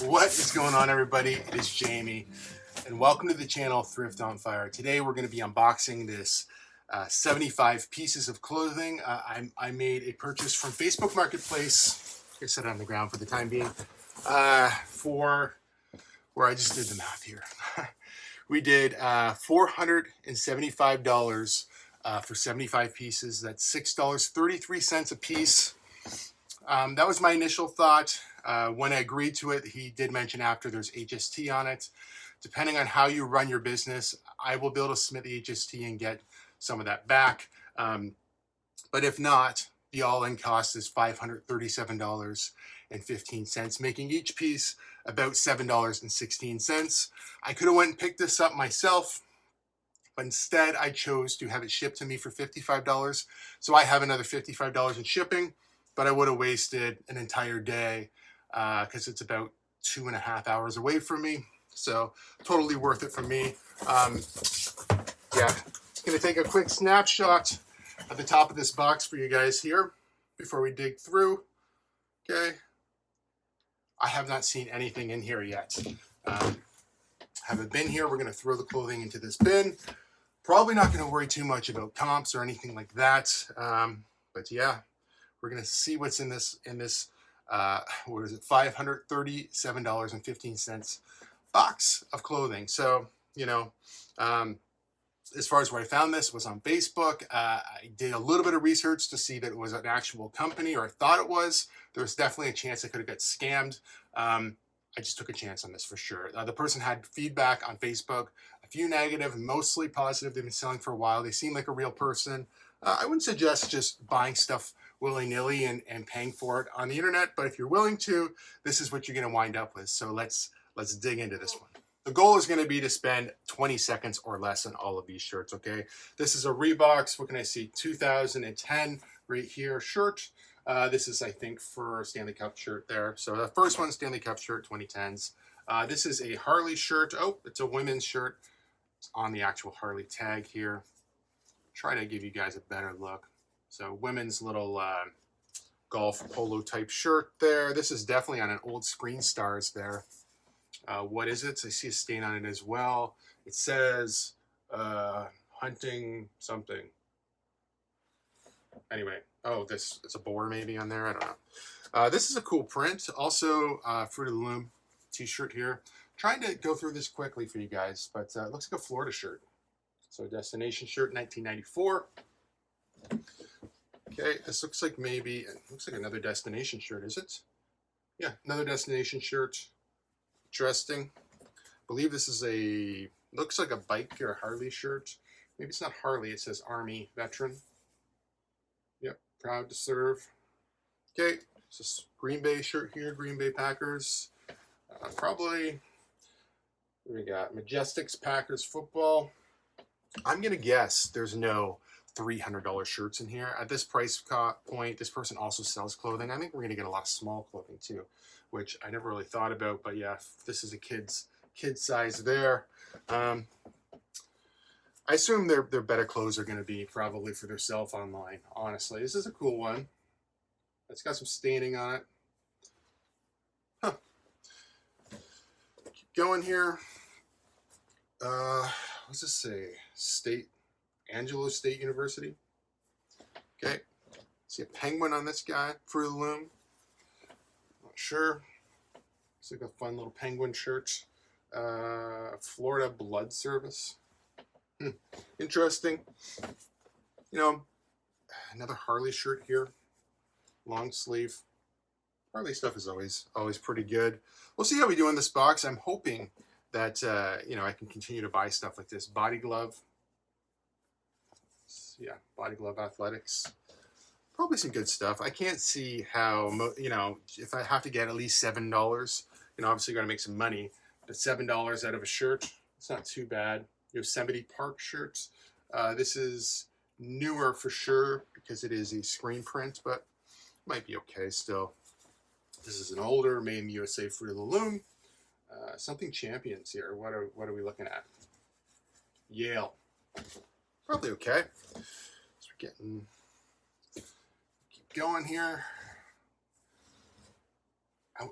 What is going on, everybody? It is Jamie, and welcome to the channel Thrift-Onfire. Today we're going to be unboxing this 75 pieces of clothing. I made a purchase from Facebook Marketplace. I set it on the ground for the time being. For where I just did the math here. We did $475 for 75 pieces. That's $6.33 a piece. That was my initial thought. When I agreed to it, he did mention after there's HST on it. Depending on how you run your business, I will be able to submit the HST and get some of that back. But if not, the all-in cost is $537.15, making each piece about $7.16. I could have went and picked this up myself, but instead I chose to have it shipped to me for $55. So I have another $55 in shipping, but I would have wasted an entire day because it's about 2.5 hours away from me. So totally worth it for me. Yeah, gonna take a quick snapshot at the top of this box for you guys here before we dig through. Okay, I have not seen anything in here yet. Have a bin here. We're gonna throw the clothing into this bin. Probably not gonna worry too much about comps or anything like that. But yeah, we're gonna see what's in this what is it, $537.15 box of clothing. So, you know, as far as where I found this was on Facebook. I did a little bit of research to see that it was an actual company, or I thought it was. There was definitely a chance I could have got scammed. I just took a chance on this for sure. The person had feedback on Facebook, a few negative, mostly positive. They've been selling for a while. They seem like a real person. I wouldn't suggest just buying stuff willy-nilly and paying for it on the internet, but if you're willing to, this is what you're going to wind up with. So let's dig into this one. The goal is going to be to spend 20 seconds or less on all of these shirts, okay? This is a Reeboks, what can I see, 2010 right here shirt. This is, I think, for Stanley Cup shirt there. So the first one, Stanley Cup shirt, 2010s. This is a Harley shirt. Oh, it's a women's shirt. It's on the actual Harley tag here. Try to give you guys a better look. So women's little golf polo type shirt there. This is definitely on an old Screen Stars there. What is it? So I see a stain on it as well. It says hunting something. Anyway, oh, it's a boar maybe on there. I don't know. This is a cool print. Also, Fruit of the Loom t-shirt here. Trying to go through this quickly for you guys, but it looks like a Florida shirt. So a destination shirt, 1994. Okay, this looks like maybe, it looks like another destination shirt, is it? Yeah, another destination shirt. Interesting. I believe this is looks like a bike or a Harley shirt. Maybe it's not Harley, it says Army Veteran. Yep, proud to serve. Okay, it's a Green Bay shirt here, Green Bay Packers. Probably, we got Majestics Packers football. I'm going to guess there's no $300 shirts in here. At this price point, this person also sells clothing. I think we're going to get a lot of small clothing too, which I never really thought about. But yeah, this is a kid's size there. I assume their better clothes are going to be probably for their self online, honestly. This is a cool one. It's got some staining on it. Huh. Keep going here. What's this say? Angelo State University. Okay. See a penguin on this guy. Fruit of the Loom. Not sure. Looks like a fun little penguin shirt. Florida Blood Service. Interesting. You know, another Harley shirt here. Long sleeve. Harley stuff is always pretty good. We'll see how we do in this box. I'm hoping that you know, I can continue to buy stuff like this. Body glove. Yeah, Body Glove Athletics. Probably some good stuff. I can't see how, you know, if I have to get at least $7, you know, obviously got to make some money. But $7 out of a shirt, it's not too bad. Yosemite Park shirts. This is newer for sure because it is a screen print, but might be okay still. This is an older, made in USA, Fruit of the Loom. Something Champions here. What are we looking at? Yale. Probably okay. So we're keep going here.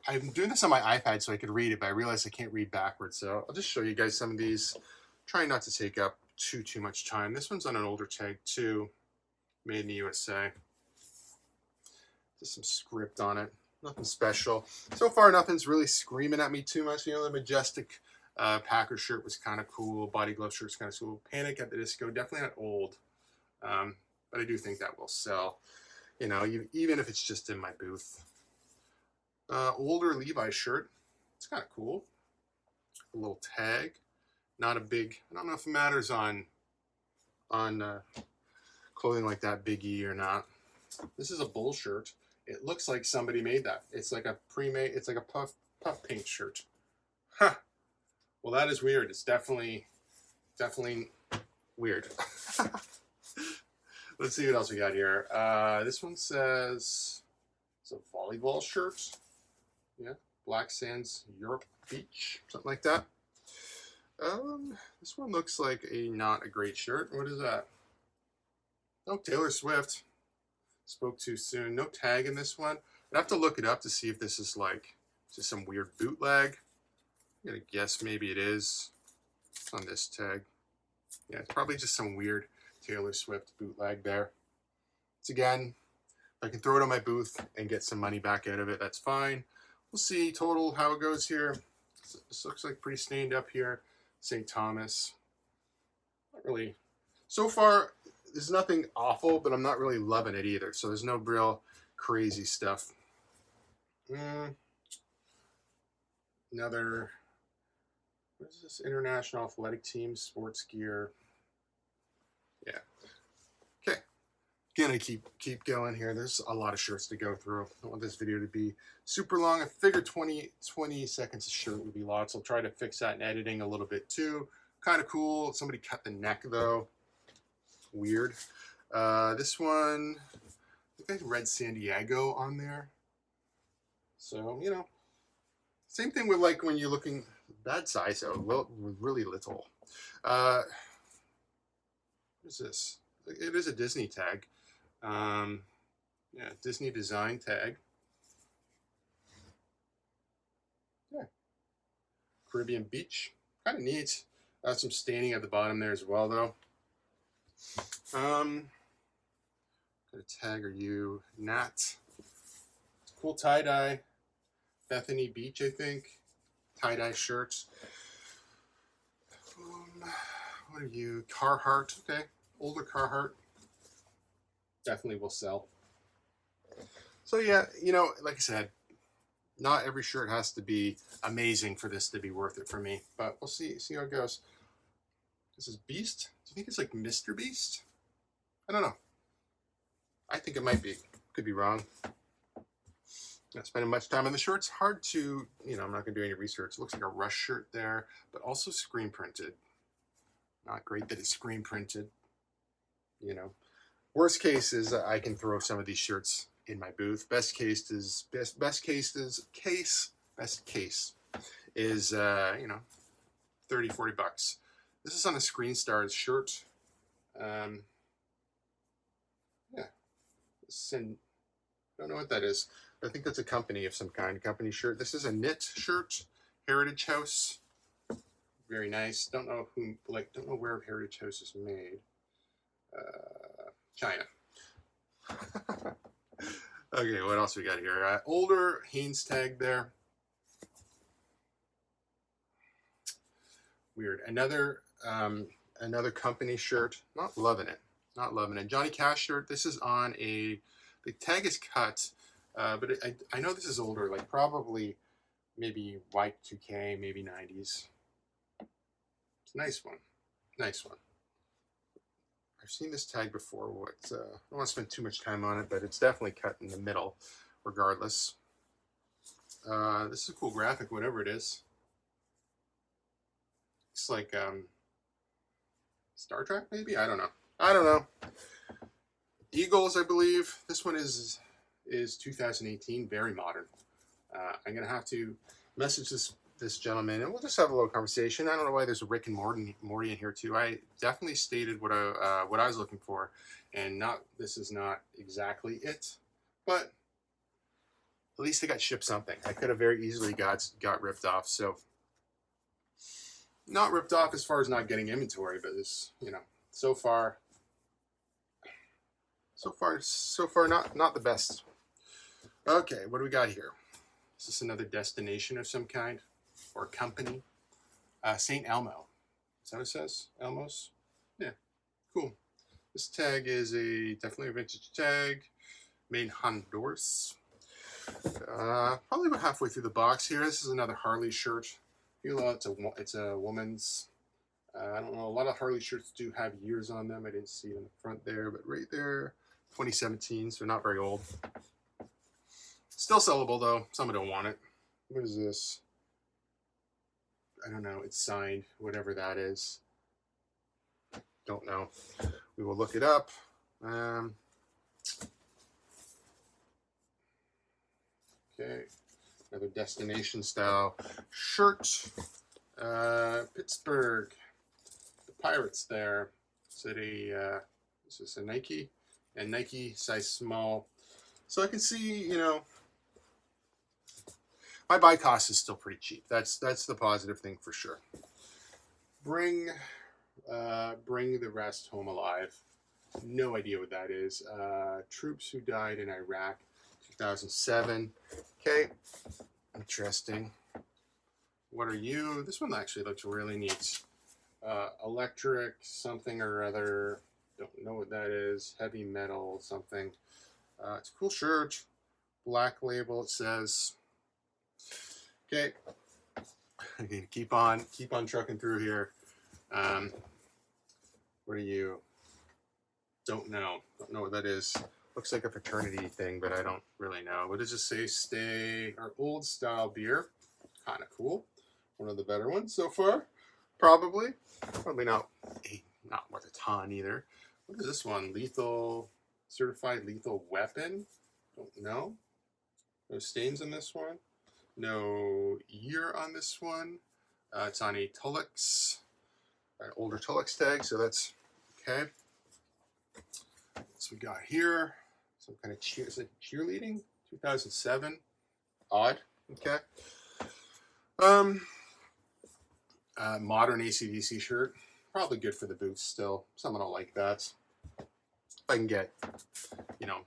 I'm doing this on my iPad so I could read it, but I realize I can't read backwards. So I'll just show you guys some of these. Trying not to take up too much time. This one's on an older tag too, made in the USA. Just some script on it. Nothing special. So far, nothing's really screaming at me too much. You know, the Majestic Packer shirt was kind of cool. Body glove shirt's kind of cool. Panic at the Disco, definitely not old. But I do think that will sell. You know, even if it's just in my booth. Older Levi shirt. It's kind of cool. A little tag. Not a big, I don't know if it matters on clothing like that, Big E or not. This is a Bull shirt. It looks like somebody made that. It's like a pre-made, it's like a puff paint shirt. Huh. Well, that is weird. It's definitely weird. Let's see what else we got here. This one says it's a volleyball shirt. Yeah, Black Sands Europe Beach, something like that. This one looks like not a great shirt. What is that? Oh, Taylor Swift. Spoke too soon. No tag in this one. I'd have to look it up to see if this is like just some weird bootleg. I'm gonna guess maybe it is. It's on this tag. Yeah, it's probably just some weird Taylor Swift bootleg there. It's again, if I can throw it on my booth and get some money back out of it, that's fine. We'll see total how it goes here. This looks like pretty stained up here. St. Thomas. Not really. So far, there's nothing awful, but I'm not really loving it either. So there's no real crazy stuff. Another, what is this? International Athletic Team Sports Gear. Yeah. Okay. Gonna keep going here. There's a lot of shirts to go through. I don't want this video to be super long. I figured 20 seconds a shirt would be lots. I'll try to fix that in editing a little bit too. Kind of cool. Somebody cut the neck though. Weird. This one, I think I read San Diego on there. So, you know, same thing with like when you're looking, bad size though, really little. What is this? It is a Disney tag. Yeah, Disney design tag. Yeah. Caribbean Beach. Kind of neat. Some staining at the bottom there as well though. Gonna tag, are you Nat? Cool tie-dye. Bethany Beach, I think. Tie-dye shirts. What are you? Carhartt, okay. Older Carhartt. Definitely will sell. So yeah, you know, like I said, not every shirt has to be amazing for this to be worth it for me. But we'll see how it goes. This is Beast. Do you think it's like Mr. Beast? I don't know. I think it might be. Could be wrong. Not spending much time on the shirts. Hard to, you know, I'm not going to do any research. It looks like a Rush shirt there, but also screen printed. Not great that it's screen printed. You know, worst case is I can throw some of these shirts in my booth. Best case is you know, 30, 40 bucks. This is on a Screen Stars shirt. Yeah. I don't know what that is. I think that's a company of some kind, company shirt. This is a knit shirt, Heritage House. Very nice. Don't know where Heritage House is made. China. Okay, what else we got here? Older Hanes tag there. Weird. Another company shirt. Not loving it. Not loving it. Johnny Cash shirt. This is on the tag is cut, but I know this is older, like probably maybe Y2K, maybe 90s. It's a nice one. Nice one. I've seen this tag before. I don't want to spend too much time on it, but it's definitely cut in the middle, regardless. This is a cool graphic, whatever it is. It's like Star Trek, maybe? I don't know. Eagles, I believe. This one is 2018, very modern. I'm gonna have to message this gentleman, and we'll just have a little conversation. I don't know why there's a Rick and Morty in here too. I definitely stated what I was looking for, and this is not exactly it, but at least I got shipped something. I could have very easily got ripped off. So not ripped off as far as not getting inventory, but this, you know, so far not the best. Okay, what do we got here? Is this another destination of some kind or company? St. Elmo. Is that what it says? Elmos? Yeah, cool. This tag is definitely a vintage tag, made in Honduras. Probably about halfway through the box here. This is another Harley shirt. It's a woman's. I don't know. A lot of Harley shirts do have years on them. I didn't see it in the front there, but right there, 2017, so not very old. Still sellable though. Some don't want it. What is this? I don't know. It's signed, whatever that is. Don't know. We will look it up. Okay, another destination style shirt. Pittsburgh, the Pirates there. Is this a Nike? And Nike size small. So I can see, you know, my buy cost is still pretty cheap. That's the positive thing for sure. Bring the rest home alive. No idea what that is. Troops who died in Iraq, 2007. Okay, interesting. What are you? This one actually looks really neat. Electric something or other. Don't know what that is. Heavy metal something. It's a cool shirt. Black label, it says. Okay. Okay, keep on trucking through here. What are you? Don't know what that is. Looks like a fraternity thing, but I don't really know. What does it say? Stay or old style beer. Kind of cool. One of the better ones so far. Probably not worth a ton either. What is this one? Lethal, certified lethal weapon. Don't know. No stains on this one. No year on this one. It's on a Tullix, an older Tullix tag, so that's okay. What we got here? Some kind of cheerleading, 2007. Odd. Okay. Modern AC/DC shirt. Probably good for the boots still. Someone will like that. If I can get, you know,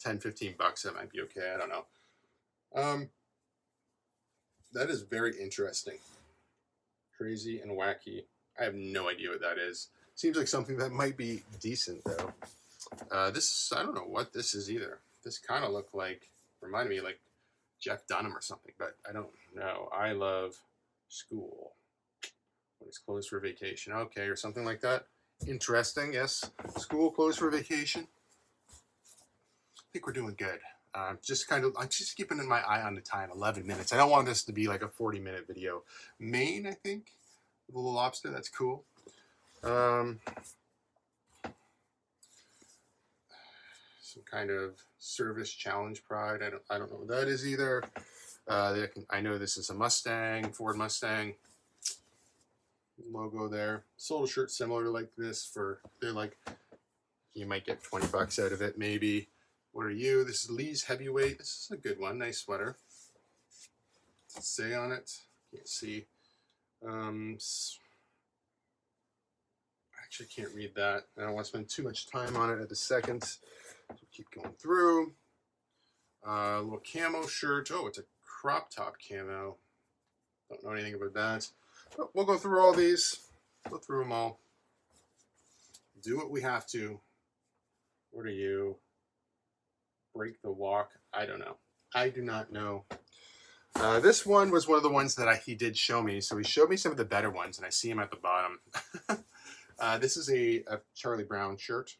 10, 15 bucks, that might be okay. I don't know. That is very interesting. Crazy and wacky. I have no idea what that is. Seems like something that might be decent though. This, I don't know what this is either. This kind of reminded me like Jeff Dunham or something, but I don't know. I love school. When it's closed for vacation. Okay, or something like that. Interesting, yes. School closed for vacation. I think we're doing good. I'm just keeping my eye on the time, 11 minutes. I don't want this to be like a 40-minute video. Maine, I think. The little lobster, that's cool. Some kind of service challenge pride. I don't know what that is either. I know this is a Mustang, Ford Mustang. Logo there. Sold a shirt similar like this they're like, you might get 20 bucks out of it maybe. What are you? This is Lee's Heavyweight. This is a good one. Nice sweater. What's it say on it? Can't see. I actually can't read that. I don't want to spend too much time on it at the second. So keep going through. A little camo shirt. Oh, it's a crop top camo. Don't know anything about that. But we'll go through all these. Go through them all. Do what we have to. What are you? Break the walk. I don't know. I do not know. This one was one of the ones that he did show me. So he showed me some of the better ones, and I see him at the bottom. This is a Charlie Brown shirt.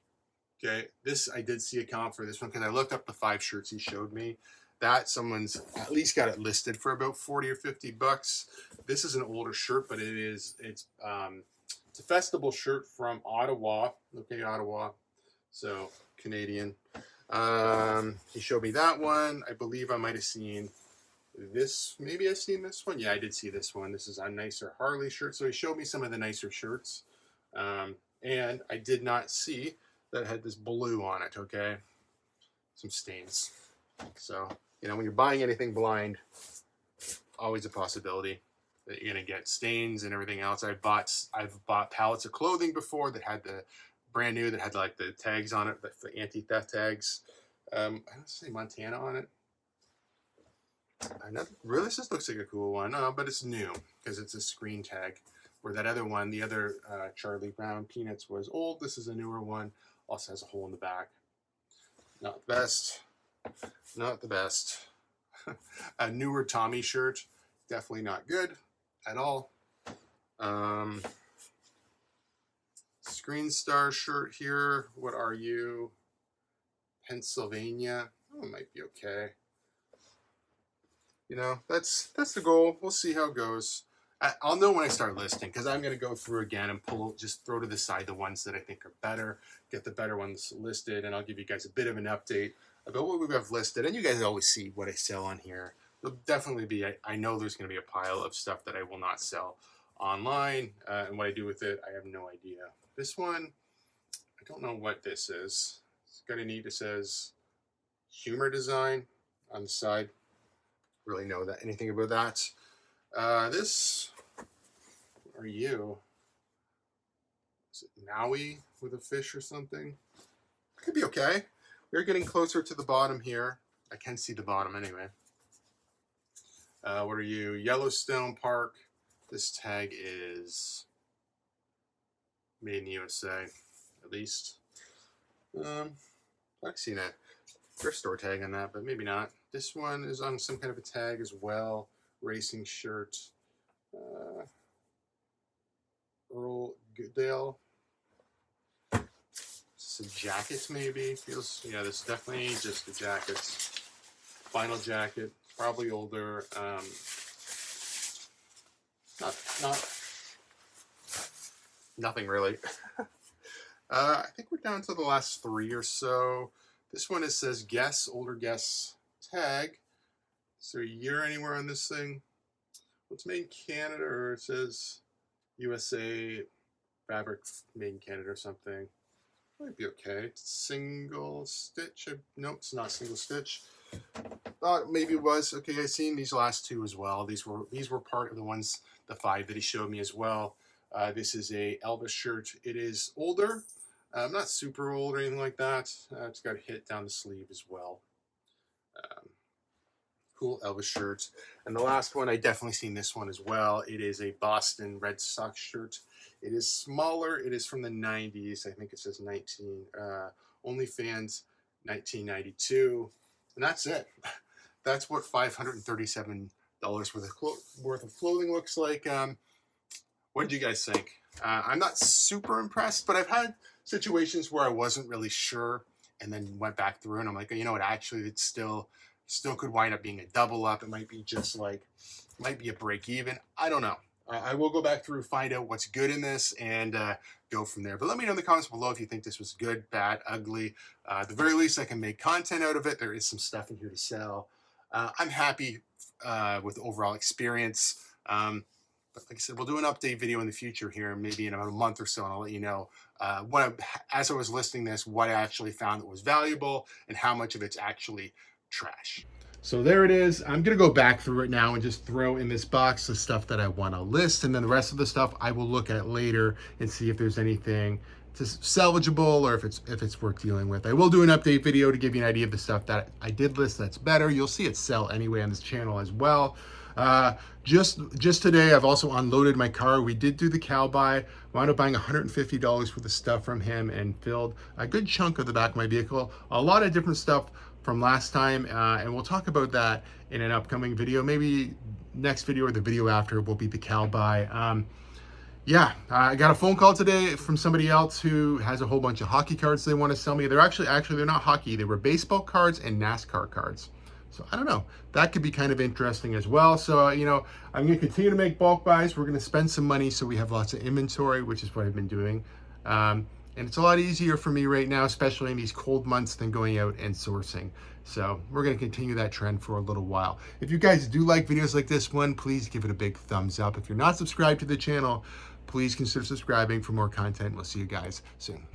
Okay, this I did see a comp for this one because I looked up the 5 shirts he showed me. That someone's at least got it listed for about 40 or 50 bucks. This is an older shirt, but it's a festival shirt from Ottawa. Okay, Ottawa. So Canadian. He showed me that one. I believe I might have seen this. Maybe I've seen this one. Yeah, I did see this one. This is a nicer Harley shirt. So he showed me some of the nicer shirts. And I did not see that it had this blue on it, okay? Some stains. So, you know, when you're buying anything blind, always a possibility that you're gonna get stains and everything else. I've bought pallets of clothing before that had the brand new, that had like the tags on it, the anti-theft tags. I don't say Montana on it. Really, this just looks like a cool one. No, but it's new because it's a screen tag. Where that other one, the other Charlie Brown Peanuts, was old. This is a newer one. Also has a hole in the back. Not the best. Not the best. A newer Tommy shirt. Definitely not good at all. Screen Star shirt here. What are you? Pennsylvania. Oh, it might be okay. You know, that's the goal. We'll see how it goes. I'll know when I start listing, because I'm going to go through again and just throw to the side the ones that I think are better, get the better ones listed, and I'll give you guys a bit of an update about what we have listed. And you guys always see what I sell on here. There'll definitely be, I know there's going to be a pile of stuff that I will not sell online, and what I do with it, I have no idea. This one, I don't know what this is. It's kind of neat. It says humor design on the side. Really know that anything about that. This, what are you? Is it Maui with a fish or something? Could be okay. We're getting closer to the bottom here. I can see the bottom anyway. What are you? Yellowstone Park. This tag is made in the USA, at least. I've seen a thrift store tag on that, but maybe not. This one is on some kind of a tag as well. Racing shirt. Earl Goodale. Some jackets maybe. Feels, yeah, this is definitely just the jackets. Vinyl jacket, probably older. Nothing really. I think we're down to the last 3 or so. This one, it says guess, older guess tag. Is there a year anywhere on this thing? What's made in Canada, or it says USA fabric made in Canada or something. Might be okay. It's single stitch. Nope, it's not single stitch. Thought maybe it was. Okay, I've seen these last two as well. These were part of the ones, the 5 that he showed me as well. This is a Elvis shirt. It is older. Not super old or anything like that. It's got a hit down the sleeve as well. Cool Elvis shirt. And the last one, I definitely seen this one as well. It is a Boston Red Sox shirt. It is smaller. It is from the 90s. I think it says OnlyFans 1992. And that's it. That's what $537 worth of clothing looks like. What did you guys think? I'm not super impressed, but I've had situations where I wasn't really sure and then went back through and I'm like, you know what, actually it's still could wind up being a double up. It might be just like, might be a break even. I don't know. I will go back through, find out what's good in this, and go from there. But let me know in the comments below if you think this was good, bad, ugly. At the very least, I can make content out of it. There is some stuff in here to sell. I'm happy with the overall experience. But like I said, we'll do an update video in the future here, maybe in about a month or so, and I'll let you know as I was listing this, what I actually found that was valuable and how much of it's actually trash. So there it is. I'm going to go back through it now and just throw in this box the stuff that I want to list. And then the rest of the stuff I will look at later and see if there's anything salvageable or if it's worth dealing with. I will do an update video to give you an idea of the stuff that I did list that's better. You'll see it sell anyway on this channel as well. Just today, I've also unloaded my car. We did do the cow buy. Wound up buying $150 worth of stuff from him and filled a good chunk of the back of my vehicle. A lot of different stuff from last time, and we'll talk about that in an upcoming video. Maybe next video or the video after will be the cow buy. Yeah, I got a phone call today from somebody else who has a whole bunch of hockey cards they want to sell me. They're actually they're not hockey. They were baseball cards and NASCAR cards. So I don't know. That could be kind of interesting as well. So, you know, I'm going to continue to make bulk buys. We're going to spend some money so we have lots of inventory, which is what I've been doing. And it's a lot easier for me right now, especially in these cold months, than going out and sourcing. So we're going to continue that trend for a little while. If you guys do like videos like this one, please give it a big thumbs up. If you're not subscribed to the channel, please consider subscribing for more content. We'll see you guys soon.